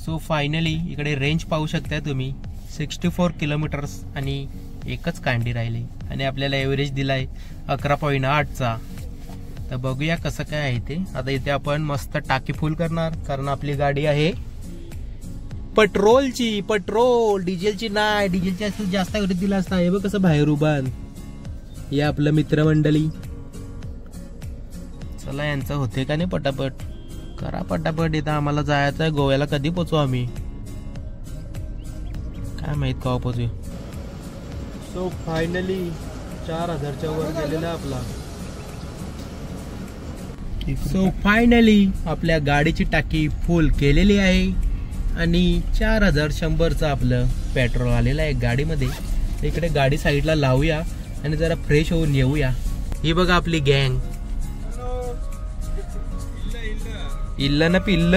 So finally इकडे range पाहू शकता तुम्ही 64 किलोमीटर्स आणि एकच कांडी राहिली आणि आपल्याला एव्हरेज दिलाय 11.8चा. तर बघूया कसं काय आहे ते. आता इथे आपण मस्त टाकी फुल करणार कारण आपली गाडी आहे पेट्रोलची. पेट्रोल डिझेलची नाही, डिझेलची असं जास्त एवढे दिला असता. हे बघ कसं बाहेर उभान या आपलं मित्रमंडळी. चला यांचं होते का नाही पटापट करा पटापट. इथं आम्हाला जायचं आहे गोव्याला. कधी पोचू आम्ही काय माहित केव्हा पोचू. सो फायनली 4000च्या वर गेलेला आपला. सो फायनली आपल्या गाडीची टाकी फुल केलेली आहे आणि 4100चं आपलं पेट्रोल आलेलं आहे गाडीमध्ये. इकडे गाडी साईडला लावूया आणि जरा फ्रेश होऊन येऊया. ही बघा आपली गँग. इल्ल ना पिल्ल.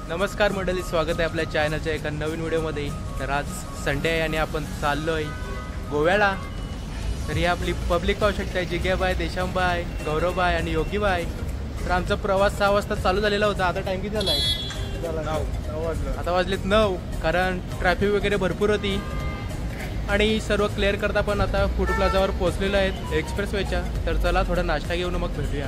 नमस्कार मंडळी, स्वागत आहे आपल्या चॅनलच्या एका नवीन व्हिडिओमध्ये. तर आज संडे आहे आणि आपण चाललोय गोव्याला. तर ही आपली पब्लिक पाहू शकता. जिग्याबाई, देशांबाई, गौरवबाई आणि योगीबाई. तर आमचा प्रवास 6 वाजता चालू झालेला होता. आता टाइम किती झालाय? आता वाजलेत 9. कारण ट्रॅफिक वगैरे भरपूर होती आणि सर्व क्लिअर करता पण आता फूड प्लाझावर पोहोचलेलो आहेत एक्सप्रेस वेच्या. तर चला थोडा नाश्ता घेऊन मग भेटूया.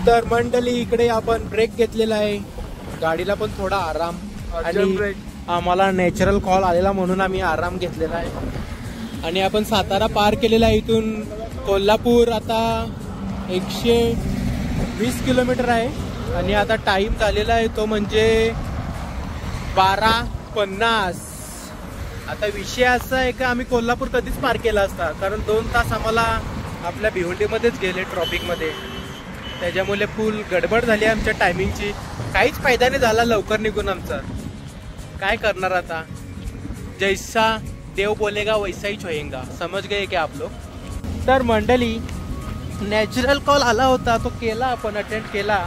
तर मंडळी इकडे आपण ब्रेक घेतलेला आहे. गाडीला पण थोडा आराम आणि आम्हाला नॅचरल कॉल आलेला म्हणून आम्ही आराम घेतलेला आहे. आणि आपण सातारा पार केलेला आहे. इथून कोल्हापूर आता 120 किलोमीटर आहे आणि आता टाइम झालेला आहे तो म्हणजे 12:50. आता विषय असा आहे का आम्ही कोल्हापूर कधीच पार केला असता कारण 2 तास आम्हाला आपल्या भिवंडीमध्येच गेले ट्रॉफिकमध्ये. त्याच्यामुळे फुल गडबड झाली आमच्या टायमिंगची. काहीच फायदा नाही झाला लवकर निघून आमचा. काय करणार आता. जैसा देव बोलेगा वैसा ही होएगा. समज गए क्या आप लोग. तर मंडळी नॅचरल कॉल आला होता तो केला आपण अटेंड केला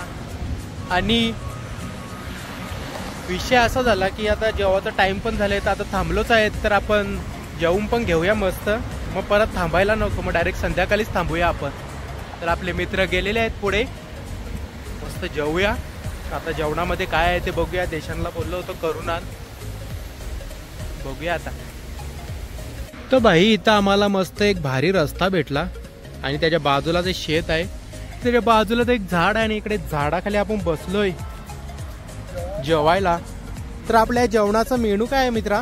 आणि विषय असा झाला की आता जेव्हाचा टाइम पण झालाय तर आता थांबलोच आहेत. तर आपण जेवून पण घेऊया मस्त. मग परत थांबायला नको, मग डायरेक्ट संध्याकाळीच थांबूया आपण. तर आपले मित्र गेलेले आहेत पुढे. मस्त जेवूया आता जेवणामध्ये काय आहे ते बघूया. देशांना बोललो होतो करून आण, बघूया आता. तर भाई इथं आम्हाला मस्त एक भारी रस्ता भेटला आणि त्याच्या बाजूला जे शेत आहे त्याच्या बाजूला एक झाड आहे आणि इकडे झाडाखाली आपण बसलोय जेवायला. तर आपल्या जेवणाचा मेनू काय आहे मित्रा?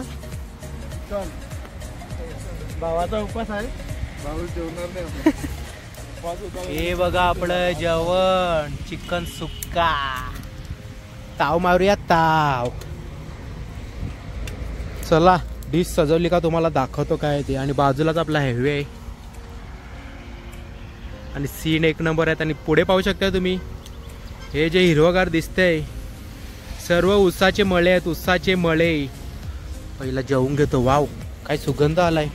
भावाचा उपवास आहे, भाऊ जेवणार नाही. हे बघा आपलं जेवण, चिकन सुक्का. ताव मारूया ताव. चला डिश सजवली का तुम्हाला दाखवतो काय ते. आणि बाजूलाच आपला हायवे आहे आणि सीन एक नंबर आहेत. आणि पुढे पाहू शकता तुम्ही हे जे हिरवगार दिसतंय सर्व ऊसाचे मळे आहेत, ऊसाचे मळे. पहिला जेवून घेतो. वाव काय सुगंध आलाय.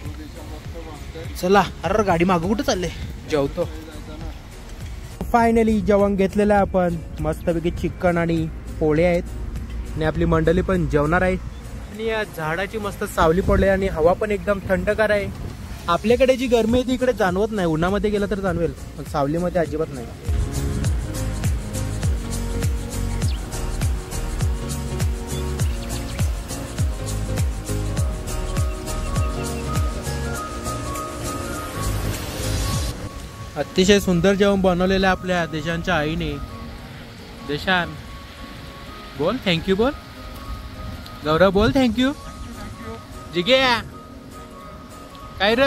चला अरे गाडी मागं कुठं चालले, जेवतो. फायनली जेवण घेतलेलं आहे आपण. मस्तपैकी चिकन आणि पोळे आहेत आणि आपली मंडळी पण जेवणार आहे. आणि या झाडाची मस्त सावली पडली आणि हवा पण एकदम थंडगार आहे. आपल्याकडे जी गरमी आहे ती इकडे जाणवत नाही. उन्हामध्ये गेलं तर जाणवेल पण सावलीमध्ये अजिबात नाही. अतिशय सुंदर जेवण बनवलेलं आहे आपल्या देशांच्या आईने. देशान बोल थँक्यू, बोल गौरव, बोल थँक्यू. जिगे काय रे,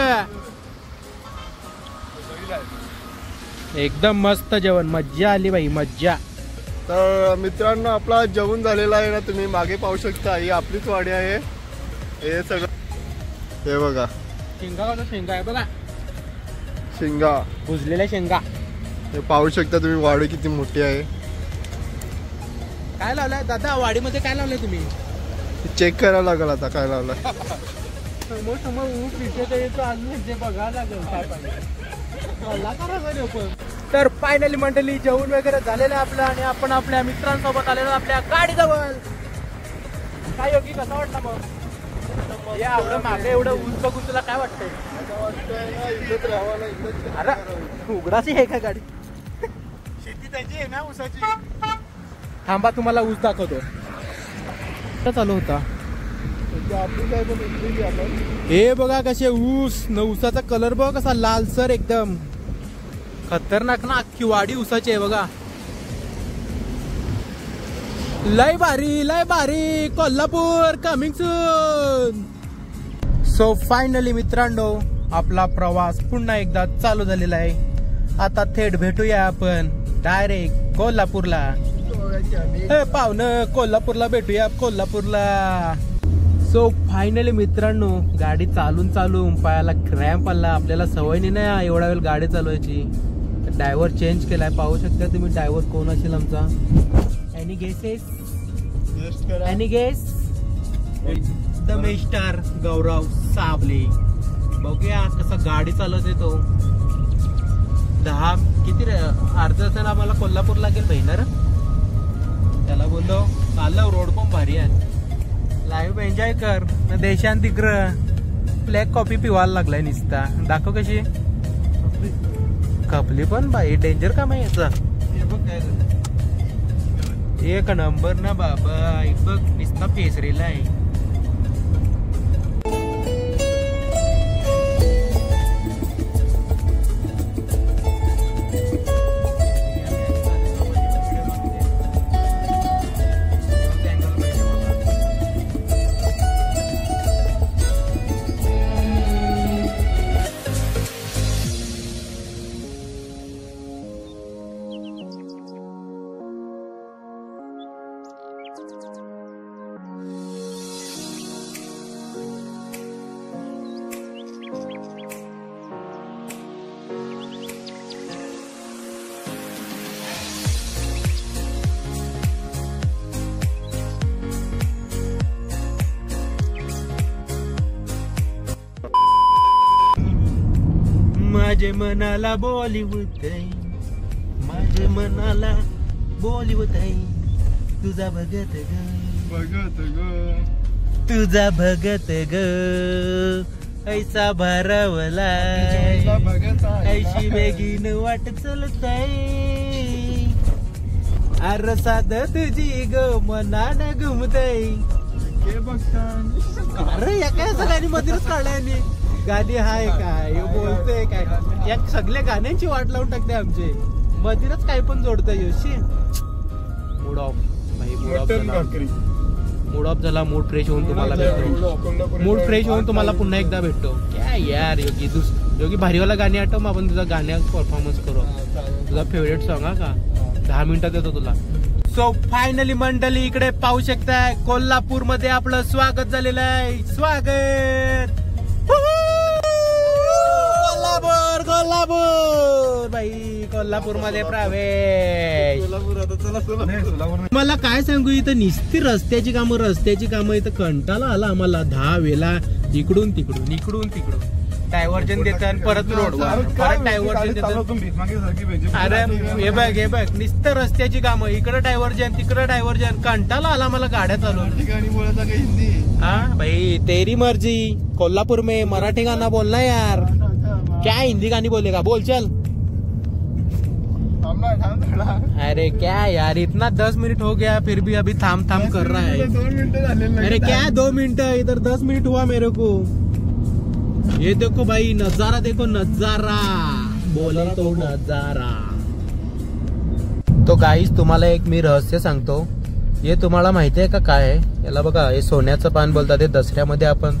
एकदम मस्त जेवण, मज्जा आली भाई, मज्जा. तर मित्रांनो आपला जेवण झालेला आहे ना, तुम्ही मागे पाहू शकता. ही आपलीच वाडी आहे. हे सगळं हे बघा शेंगा, शेंगा आहे बघा, शेंगा, भुजलेल्या शेंगा. हे पाहू शकता तुम्ही, वाडी किती मोठी आहे. काय लावलंय दादा वाडीमध्ये, काय लावलंय तुम्ही? चेक करायला लागल आता काय लावलंय. समोर समोर ऊस विषय अजून बघायला लागेल काय पाहिजे. तर फायनली मंडळी जेवण वगैरे झालेलं आहे आपलं आणि आपण आपल्या मित्रांसोबत आलेलो आपल्या गाडीजवळ. काय योगी कसा वाटला मग? या एवढं मागे एवढं ऊस बघून तुला काय वाटतंय? अरे उघडाची आहे का गाडी? शेती त्याची आहे ना ऊसाची. थांबा तुम्हाला ऊस दाखवतो. चालू होता हे बघा कसे ऊस न, ऊसाचा कलर बघ कसा लालसर एकदम खतरनाक ना. अख्खी वाडी ऊसाची आहे बघा. लय भारी, लय भारी. Kolhapur coming soon. So finally मित्रांनो आपला प्रवास पुन्हा एकदा चालू झालेला आहे. आता थेट भेटूया आपण डायरेक्ट कोल्हापूरला. पाहुणं कोल्हापूरला भेटूया, कोल्हापूरला. सो फायनली मित्रांनो गाडी चालून पायाला क्रॅम्प आला. आपल्याला सवय नाही एवढा वेळ गाडी चालवायची. ड्रायव्हर चेंज केलाय, पाहू शकता तुम्ही. ड्रायव्हर कोण असेल आमचा? Any guesses? Any guess? The mister Gaurav Sable. बघूया कसं गाडी चालवते तो. 10 किती अर्धा तास आम्हाला कोल्हापूर लागेल बहिणार. त्याला बोललो चाललं, रोड पण भारी आहे. लाईव्ह एन्जॉय कर. देशांत तिकडं ब्लॅक कॉफी पिवायला लागलाय निसता. दाखव कशी कपली पण बाई. डेंजर काम आहे याचा. एक नंबर ना बाबा. एक बघ निसता फेसरेला आहे. माझे मनाला बॉलिवूड आहे, माझे मनाला बॉलिवूड आहे. तुझा भगत ग, बघत ग, तुझा भगत ग, ऐसा भारावला ऐशी बेगीन वाट चलत आहे. अरे साध तुझी ग मनान घुमतय. अरे या काय सगळ्यांनी मध्येच काढलाय गाणी हाय काय बोलतोय काय या सगळ्या गाण्यांची वाट लावून टाकते आमचे मध्येच काय पण जोडतोय योशी. मूड ऑफ भाई मूड ऑफ झाला. मूड फ्रेश होऊन तुम्हाला भेटतो. मूड फ्रेश होऊन तुम्हाला पुन्हा एकदा भेटतो. काय यार योगी योगी भारीवाला गाणी आठव आपण तुझा गाण्यात परफॉर्मन्स करू. तुझा फेवरेट सॉंग हा का 10 मिनिटात देतो तुला. सो फायनली मंडळी इकडे पाहू शकताय कोल्हापूर मध्ये आपलं स्वागत झालेलं आहे. स्वागत कोल्हापूर कोल्हापूर भाई कोल्हापूर मध्ये प्रवेश. मला काय सांगू इथं निस्ती रस्त्याची कामं इथं कंटाळा आला आम्हाला. 10 वेळा इकडून तिकडून डायव्हर्जन देतात परत रोडवर परत डायव्हर्जन देतात. अरे हे बघ निस्तं रस्त्याची कामं इकडं डायव्हर्जन तिकडं डायव्हर्जन कंटाळा आला मला गाड्या चालवून. हा भाई तेरी मर्जी. कोल्हापूर में मराठी गाना बोलना यार. क्या हिंदी गानी बोलेगा बोल चल. अरे क्या यार इतना 10 मिनट हो गया फिर भी अभी थाम कर रहा है. 2 मिनिटं अरे क्या 2 मिनट इधर 10 मिनट हुआ मेरे को. ये देखो भाई नजारा देखो नजारा बोले तो नजारा. तो गाईस तुम्हाला एक मी रहस्य सांगतो. हे तुम्हाला माहिती आहे का काय आहे याला बघा हे सोन्याचं पान बोलतात. ते दसऱ्यामध्ये आपण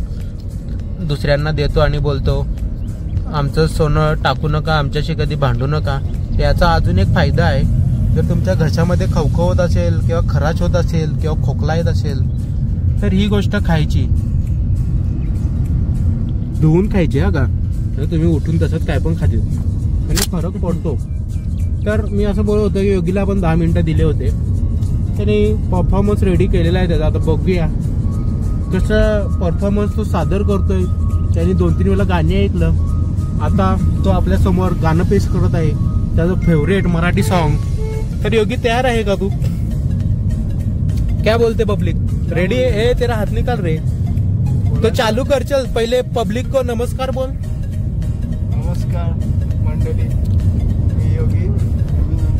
दुसऱ्यांना देतो आणि बोलतो आमचं सोनं टाकू नका आमच्याशी कधी भांडू नका. याचा अजून एक फायदा आहे. जर तुमच्या घशामध्ये खवखव होत असेल किंवा खराश होत असेल किंवा खोकला येत असेल तर ही गोष्ट खायची. धुवून खायची हा का. तुम्ही उठून तसंच काय पण खाते म्हणजे फरक पडतो. तर मी असं बोलत होतो की योगीला आपण 10 मिनिटं दिले होते. त्याने परफॉर्मन्स रेडी केलेला आहे त्याचा. आता बघूया कसं परफॉर्मन्स तो सादर करतोय. त्याने 2-3 वेळा गाणी ऐकलं. आता तो आपल्या समोर गाणं पेश करत आहे त्याचं फेवरेट मराठी सॉन्ग. तर योगी तयार आहे का तू. क्या बोलते पब्लिक रेडी है. तेरा हाथ निकाल रे. तो चालू कर चल. पहिले पब्लिक को नमस्कार बोल. नमस्कार मंडळी मी योगी.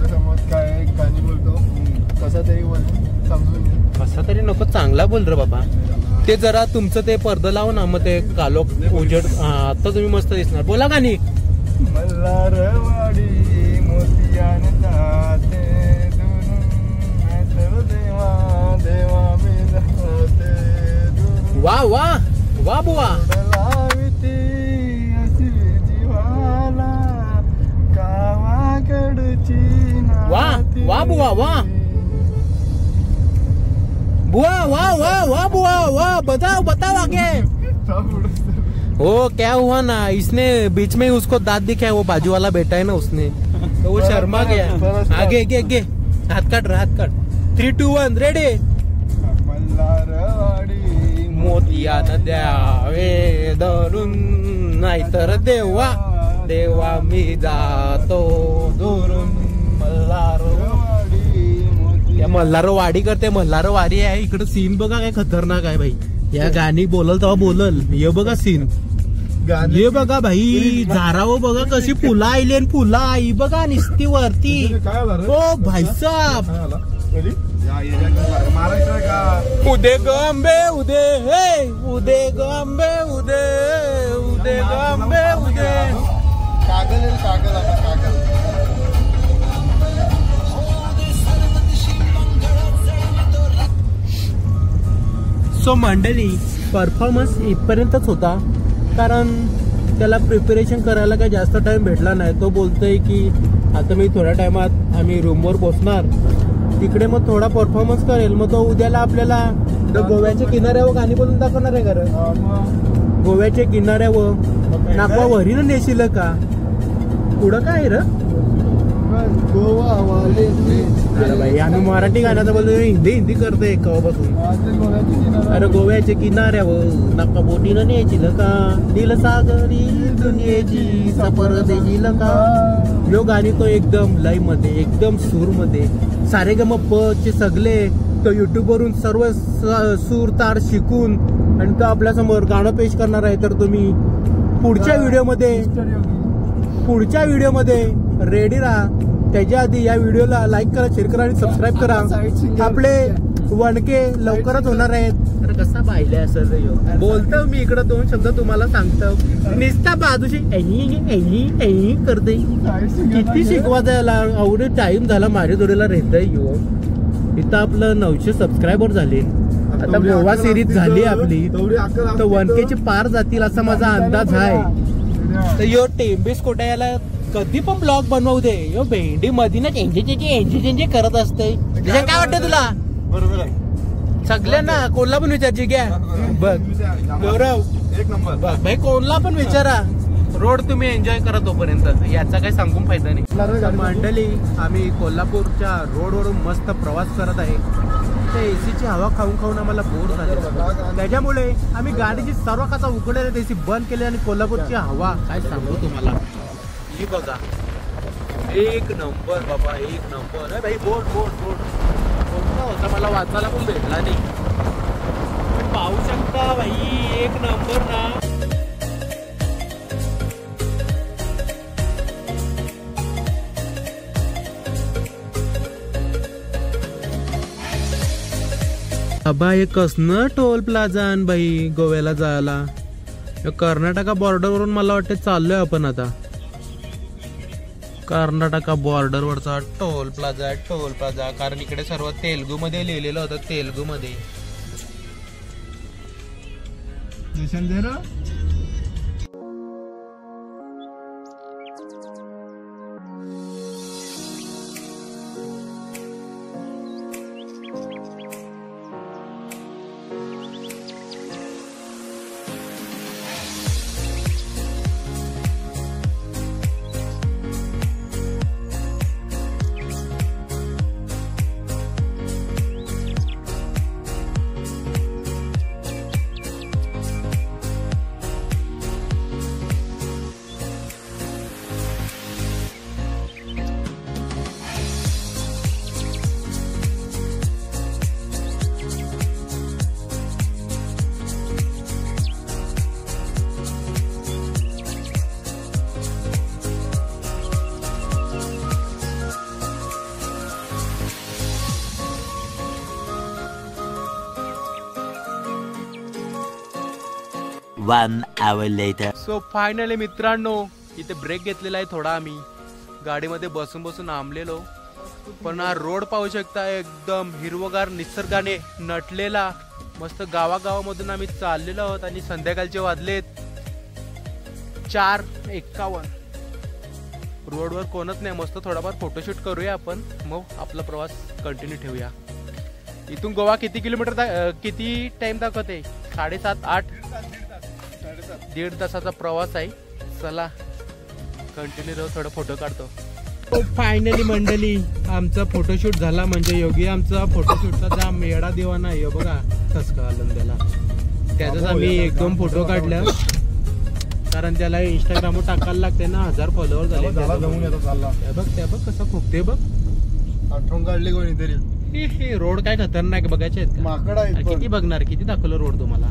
समोर काय गाणी बोलतो कसा तरी समजून कसा तरी नको चांगला बोल रे बाबा. ते जरा तुमचं ते पडदं लाव ना मग ते कालो उजड. आता तुम्ही मस्त दिसणार. बोला गाणी. मल्हारवाडी मोतियान जाते देवा देवा मी जाते. वा वा वा बुवा. लाविती अशी जीवाला गावाकडची वा वा बुवा वा बुआ वाह वाह वाह बुआ वाह बताओ आगे. वो क्या हुआ ना इसने बीच में उसको दांत दिखाया. वो बाजू वाला बेटा है ना उसने तो वो शर्मा गया. आगे हाथ काट 3, 2, 1 रेडी. मल्हारवाडी मोतिया द्यावे धरून नाहीतर देवा देवा मी जातो दुरून. मल्हारवाडी करते. मल्हारवाडी आहे इकडे. सीन बघा काय खतरनाक आहे भाई. या गाणी बोलल तेव्हा बोलल. हे बघा सीन हे बघा भाई. झाराव बघा कशी फुला आली आणि फुला आई बघा निस्ती वरती. ओ भाई साहब उदे गंबे उदे हे उदे गंबे उदे उदे गंबे उदे. कागल सो मंडळी परफॉर्मन्स इथपर्यंतच होता. कारण त्याला प्रिपरेशन करायला काही जास्त टाइम भेटला नाही. तो बोलतोय की आता मी थोड्या टायमात आम्ही रूमवर पोहोचणार तिकडे मग थोडा परफॉर्मन्स करेल. मग तो उद्याला आपल्याला गोव्याच्या किनाऱ्यावर गाणी बोलून दाखवणार आहे. खरं गोव्याच्या किनाऱ्यावर नागवा वरीनं नेशील का पुढं काय र गोवा वाले. अरे भाई आम्ही मराठी गाण्याचं बोलतो हिंदी करतोय केव्हापासून. अरे गोव्याच्या किनाऱ्यावर नका बोटीनं न्यायची का दिल सागरी दुनियेची सफर देशील का. यो गाणी तो एकदम लाईव्ह मध्ये एकदम सूर मध्ये सारेगमपचे सगळे तो युट्यूब वरून सर्व सूर तार शिकून आणि तो आपल्या समोर गाणं पेश करणार आहे. तर तुम्ही पुढच्या व्हिडिओमध्ये रेडी राहा. त्याच्या आधी या व्हिडिओला लाईक करा, शेअर करा आणि सबस्क्राईब करा. आपले वणके लवकरच होणार आहेत. तर कसा पाहिले असेल बोलतो मी इकडं 2 शब्द तुम्हाला सांगतो. निस्ता बाजूशी करते. किती शिकवायचं याला, एवढे टाइम झाला माझ्या जोडीला राहतंय. इथं आपलं 900 सबस्क्रायबर झाले. आता गोवा सिरीज झाली आपली, तर 1K पार जातील असा माझा अंदाज आहे. तर यो टेंबेस कोटा याला कधी पण ब्लॉग बनवू दे, यो भेंडी मध्ये ना एंजे करत असते. काय वाटतं तुला? बरोबर आहे. सगळ्यांना कोणला पण विचारची घ्या. बघ गौरव एक नंबर. बघ भाई, कोणला पण विचारा, रोड तुम्ही एन्जॉय करा तोपर्यंत, याचा काही सांगून फायदा नाही. मंडळी, आम्ही कोल्हापूरच्या रोडवरून मस्त प्रवास करत आहे. त्या एसीची हवा खाऊन खाऊन आम्हाला बोर झाली. त्याच्यामुळे आम्ही गाडीची सर्व काचा उघडलेले एसी बंद केले आणि कोल्हापूरची हवा काय सांगू तुम्हाला. ही बघा, एक नंबर बाबा, एक नंबर. भाई बोर्ड बोर्ड बोर्ड कोणता होता मला वाचायला पण भेटला नाही. पाहू शकता भाई, एक नंबर ना. अबा हे कसनं टोल प्लाझा आहे भाई गोव्याला जायला. कर्नाटका बॉर्डरवरून मला वाटतं चाललोय आपण आता. कर्नाटका बॉर्डरवरचा टोल प्लाझा आहे, टोल प्लाझा. कारण इकडे सर्व तेलुगू मध्ये लिहिलेलं होतं, तेलुगू मध्ये. One hour later. So finally मित्रांनो, इथे ब्रेक घेतलेला आहे थोडा. आम्ही गाडीमध्ये बसून बसून आंबलेलो, पण हा रोड पाहू शकता एकदम हिरवगार निसर्गाने नटलेला. मस्त गावागावामधून आम्ही चाललेलो आहोत आणि संध्याकाळचे वाजलेत 4:51. रोडवर कोणच नाही. मस्त थोडाफार फोटोशूट करूया आपण, मग आपला प्रवास कंटिन्यू ठेवूया. इथून गोवा किती किलोमीटर किती टाइम दाखवते? 7:30 8 1.5 तासाचा प्रवास आहे. चला कंटिन्यू राहू, थोडा फोटो काढतो. फायनली मंडळी, आमचा फोटोशूट झाला. म्हणजे योगी आमचा फोटोशूटचा जाम मेळा दिवाना आहे. बघा कसं आलं त्याला. त्याचाच आम्ही 1-2 फोटो काढल्या, कारण त्याला इंस्टाग्रामवर टाकायला लागते ना. 1000 फॉलोअर झाले. बघ त्या बघ कसं फुगते बघ. आठवण काढली कोणीतरी. रोड काय खतरनाक बघायचे आहेत. माकड आहे. किती बघणार, किती दाखवलं रोड तुम्हाला.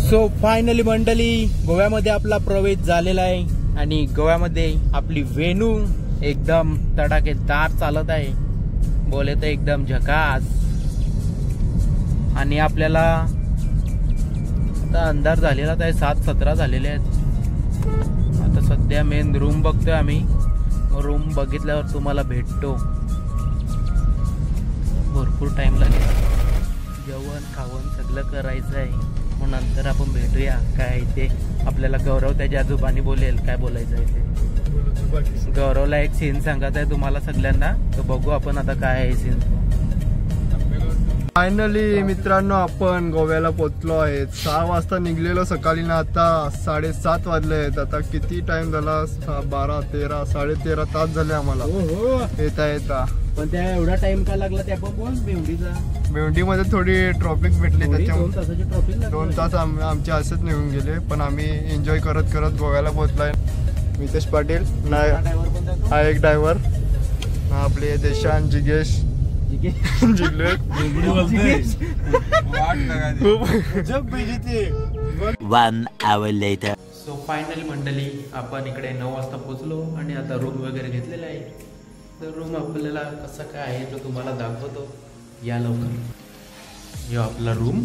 सो फायनली मंडळी, गोव्यामध्ये आपला प्रवेश झालेला आहे. आणि गोव्यामध्ये आपली वेणू एकदम तडाखेदार चालत आहे. बोले तर एकदम झकास. आणि आपल्याला आता अंधार झालेला आहे, 7:17 झालेले आहेत. आता सध्या मेन रूम बघतोय आम्ही. रूम बघितल्यावर तुम्हाला भेटतो. भरपूर टाइम लागेल. जेवण खावण सगळं करायचं आहे. मग नंतर आपण भेटूया. काय ते आपल्याला गौरव त्याच्या आजोबांनी बोलेल काय बोलायचं आहे ते. गौरवला एक सीन सांगत आहे तुम्हाला सगळ्यांना, तर बघू आपण आता काय आहे सीन. फायनली मित्रांनो आपण गोव्याला पोहोचलो आहे. 6 वाजता निघलेलो सकाळी ना, आता 7:30 वाजले आहेत. आता किती टाइम झाला? 12, 13, 13.5 तास झाले आम्हाला येता. पण त्या एवढा टाइम का लागला त्या पण बोल भेंडीचा. भेंडीमध्ये थोडी ट्रॉफिक भेटली, त्याच्यामुळे 2 तास आमचे असेच निघून गेले. पण आम्ही एन्जॉय करत करत गोव्याला पोहोचलोय. मितेश पाटील हा एक ड्रायव्हर, आपले देशांत जिगेश जिगले. 1 hour later. सो फायनली मंडळी आपण इकडे 9 वाजता पोहोचलो आणि आता रूम वगैरे घेतलेला आहे. तर रूम आपल्याला कसं काय आहे तो तुम्हाला दाखवतो, या लवकर. यो आपला रूम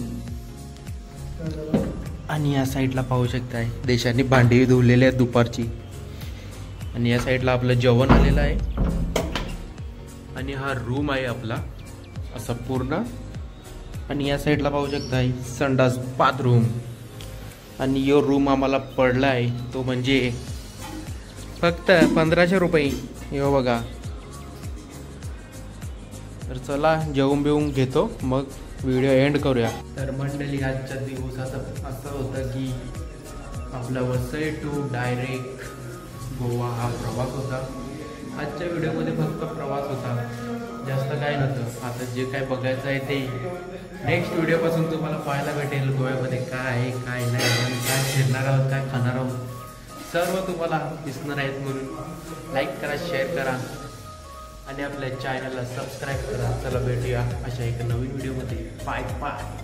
आणि या साईडला पाहू शकताय देशांनी भांडी धुवलेली आहेत दुपारची. आणि या साईडला आपलं जेवण आलेलं आहे. आणि हा रूम आहे आपला असा पूर्ण. आणि या साईडला पाहू शकताय संडास बाथरूम. आणि यो रूम आम्हाला पडला आहे तो म्हणजे फक्त 1500 रुपये. यो बघा. तर चला जेवून बिवून घेतो मग व्हिडिओ एंड करूया. तर मंडळी आजच्या दिवसात असं होतं की आपला वसई टू डायरेक्ट गोवा हा प्रवास होता. आजच्या व्हिडिओमध्ये फक्त प्रवास होता, जास्त काय नव्हतं. आता जे काय बघायचं आहे ते नेक्स्ट व्हिडिओपासून तुम्हाला पाहायला भेटेल. गोव्यामध्ये काय आहे काय नाही, आणि काय फिरणार आहोत काय खाणार आहोत सर्व तुम्हाला दिसणार आहेत. म्हणून लाईक करा, शेअर करा आणि आपल्या चॅनलला सबस्क्राईब करा. चला भेटूया अशा एका नवीन व्हिडिओमध्ये. Bye bye.